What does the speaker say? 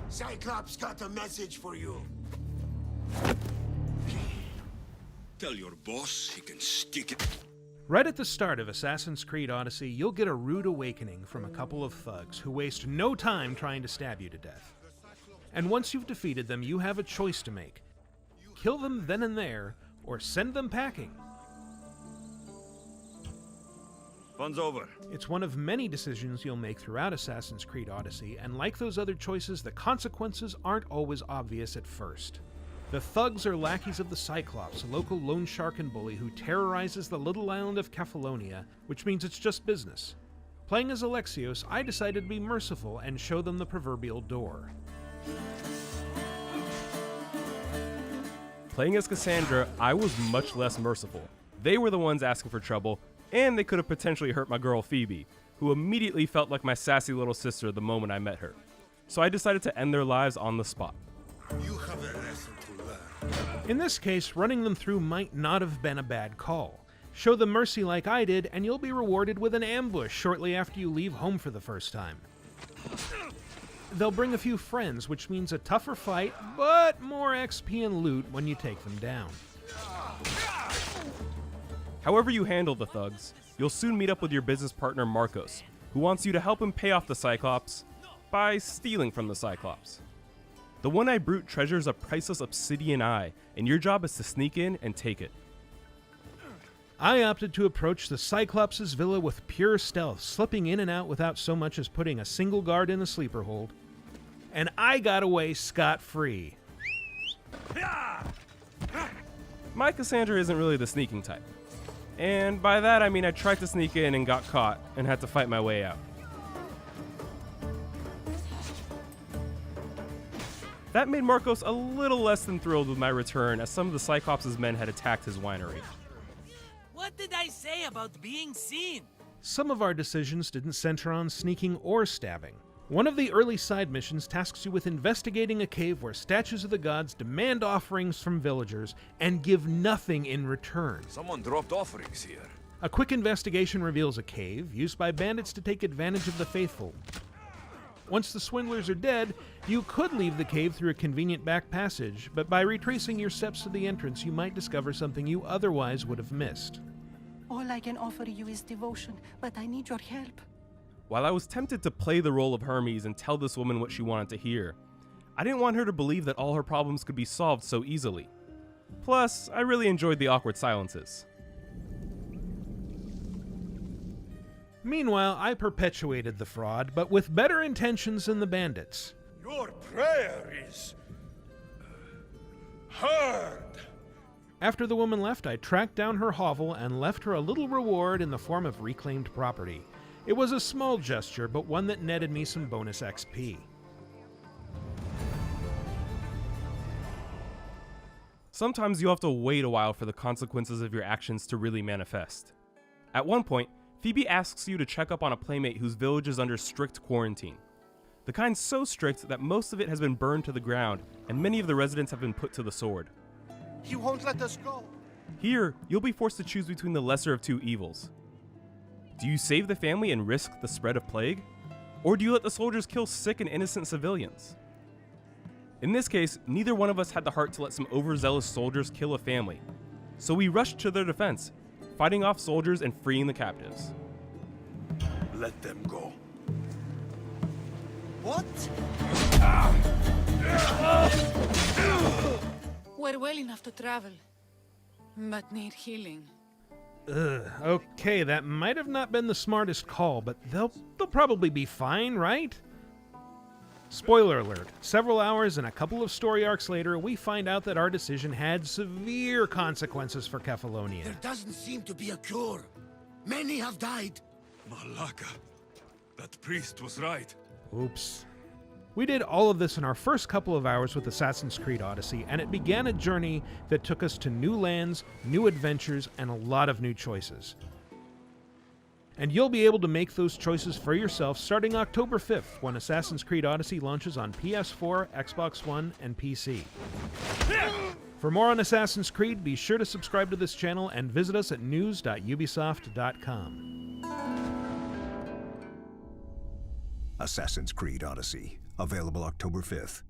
Cyclops got a message for you. Tell your boss he can stick it. Right at the start of Assassin's Creed Odyssey, you'll get a rude awakening from a couple of thugs who waste no time trying to stab you to death. And once you've defeated them, you have a choice to make. Kill them then and there, or send them packing. Fun's over. It's one of many decisions you'll make throughout Assassin's Creed Odyssey, and like those other choices, the consequences aren't always obvious at first. The thugs are lackeys of the Cyclops, a local loan shark and bully who terrorizes the little island of Kefalonia, which means it's just business. Playing as Alexios, I decided to be merciful and show them the proverbial door. Playing as Cassandra, I was much less merciful. They were the ones asking for trouble, and they could have potentially hurt my girl Phoebe, who immediately felt like my sassy little sister the moment I met her. So I decided to end their lives on the spot. You have a lesson to learn. In this case, running them through might not have been a bad call. Show them mercy like I did, and you'll be rewarded with an ambush shortly after you leave home for the first time. They'll bring a few friends, which means a tougher fight, but more XP and loot when you take them down. However you handle the thugs, you'll soon meet up with your business partner Marcos, who wants you to help him pay off the Cyclops by stealing from the Cyclops. The one-eyed brute treasures a priceless obsidian eye, and your job is to sneak in and take it. I opted to approach the Cyclops' villa with pure stealth, slipping in and out without so much as putting a single guard in a sleeper hold. And I got away scot-free. My Cassandra isn't really the sneaking type. And by that I mean I tried to sneak in and got caught and had to fight my way out. That made Marcos a little less than thrilled with my return, as some of the Cyclops' men had attacked his winery. What did I say about being seen? Some of our decisions didn't center on sneaking or stabbing. One of the early side missions tasks you with investigating a cave where statues of the gods demand offerings from villagers and give nothing in return. Someone dropped offerings here. A quick investigation reveals a cave used by bandits to take advantage of the faithful. Once the swindlers are dead, you could leave the cave through a convenient back passage, but by retracing your steps to the entrance, you might discover something you otherwise would have missed. All I can offer you is devotion, but I need your help. While I was tempted to play the role of Hermes and tell this woman what she wanted to hear, I didn't want her to believe that all her problems could be solved so easily. Plus, I really enjoyed the awkward silences. Meanwhile, I perpetuated the fraud, but with better intentions than the bandits. Your prayer is heard. After the woman left, I tracked down her hovel and left her a little reward in the form of reclaimed property. It was a small gesture, but one that netted me some bonus XP. Sometimes you have to wait a while for the consequences of your actions to really manifest. At one point, Phoebe asks you to check up on a playmate whose village is under strict quarantine. The kind so strict that most of it has been burned to the ground, and many of the residents have been put to the sword. He won't let us go. Here, you'll be forced to choose between the lesser of two evils. Do you save the family and risk the spread of plague? Or do you let the soldiers kill sick and innocent civilians? In this case, neither one of us had the heart to let some overzealous soldiers kill a family, so we rushed to their defense, fighting off soldiers and freeing the captives. Let them go. What? We're well enough to travel, but need healing. Okay, that might have not been the smartest call, but they'll probably be fine, right? Spoiler alert, several hours and a couple of story arcs later, we find out that our decision had severe consequences for Kefalonia. There doesn't seem to be a cure. Many have died. Malaka. That priest was right. Oops. We did all of this in our first couple of hours with Assassin's Creed Odyssey, and it began a journey that took us to new lands, new adventures, and a lot of new choices. And you'll be able to make those choices for yourself starting October 5th, when Assassin's Creed Odyssey launches on PS4, Xbox One, and PC. For more on Assassin's Creed, be sure to subscribe to this channel and visit us at news.ubisoft.com. Assassin's Creed Odyssey, Available October 5th.